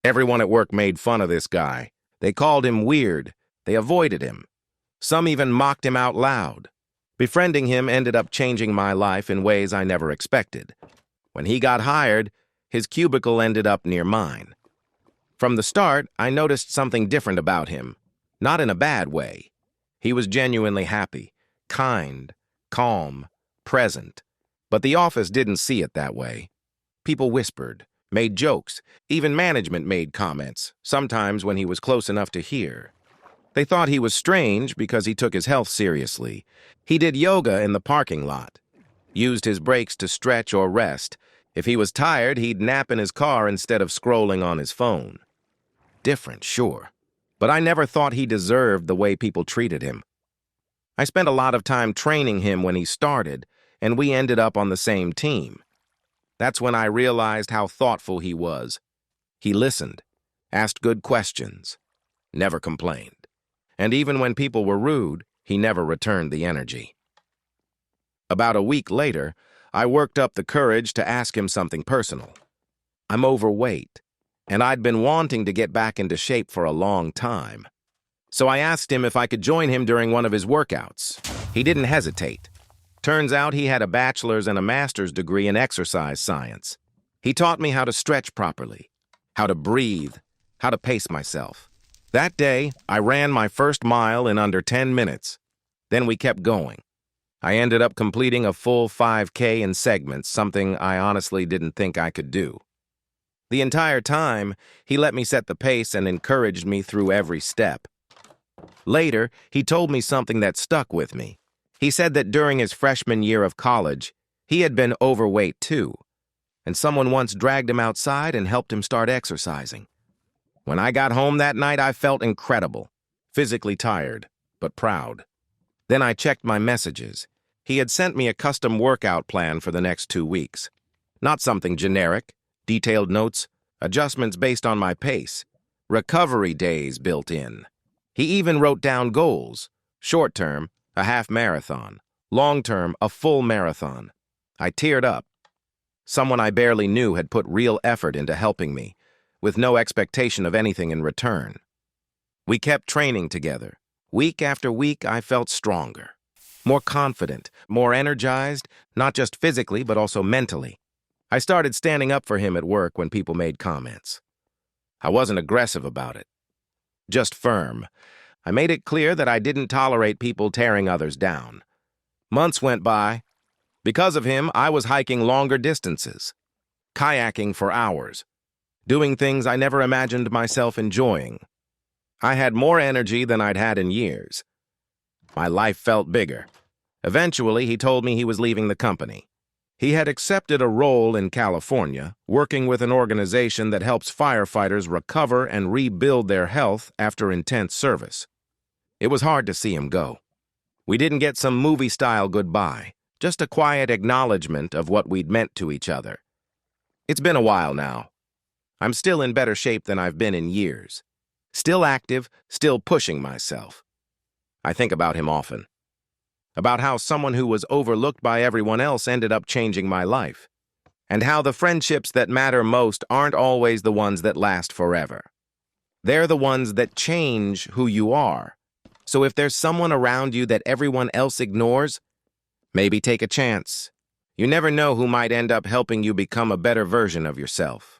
Everyone at work made fun of this guy. They called him weird. They avoided him. Some even mocked him out loud. Befriending him ended up changing my life in ways I never expected. When he got hired, his cubicle ended up near mine. From the start, I noticed something different about him. Not in a bad way. He was genuinely happy, kind, calm, present. But the office didn't see it that way. People whispered, made jokes, even management made comments, sometimes when he was close enough to hear. They thought he was strange because he took his health seriously. He did yoga in the parking lot, used his breaks to stretch or rest. If he was tired, he'd nap in his car instead of scrolling on his phone. Different, sure, but I never thought he deserved the way people treated him. I spent a lot of time training him when he started, and we ended up on the same team. That's when I realized how thoughtful he was. He listened, asked good questions, never complained. And even when people were rude, he never returned the energy. About a week later, I worked up the courage to ask him something personal. I'm overweight, and I'd been wanting to get back into shape for a long time. So I asked him if I could join him during one of his workouts. He didn't hesitate. Turns out he had a bachelor's and a master's degree in exercise science. He taught me how to stretch properly, how to breathe, how to pace myself. That day, I ran my first mile in under 10 minutes. Then we kept going. I ended up completing a full 5K in segments, something I honestly didn't think I could do. The entire time, he let me set the pace and encouraged me through every step. Later, he told me something that stuck with me. He said that during his freshman year of college, he had been overweight too, and someone once dragged him outside and helped him start exercising. When I got home that night, I felt incredible, physically tired, but proud. Then I checked my messages. He had sent me a custom workout plan for the next 2 weeks. Not something generic, detailed notes, adjustments based on my pace, recovery days built in. He even wrote down goals, short-term, a half marathon, long-term, a full marathon. I teared up. Someone I barely knew had put real effort into helping me, with no expectation of anything in return. We kept training together. Week after week, I felt stronger, more confident, more energized, not just physically, but also mentally. I started standing up for him at work when people made comments. I wasn't aggressive about it, just firm. I made it clear that I didn't tolerate people tearing others down. Months went by. Because of him, I was hiking longer distances, kayaking for hours, doing things I never imagined myself enjoying. I had more energy than I'd had in years. My life felt bigger. Eventually, he told me he was leaving the company. He had accepted a role in California, working with an organization that helps firefighters recover and rebuild their health after intense service. It was hard to see him go. We didn't get some movie-style goodbye, just a quiet acknowledgement of what we'd meant to each other. It's been a while now. I'm still in better shape than I've been in years. Still active, still pushing myself. I think about him often. About how someone who was overlooked by everyone else ended up changing my life. And how the friendships that matter most aren't always the ones that last forever. They're the ones that change who you are. So if there's someone around you that everyone else ignores, maybe take a chance. You never know who might end up helping you become a better version of yourself.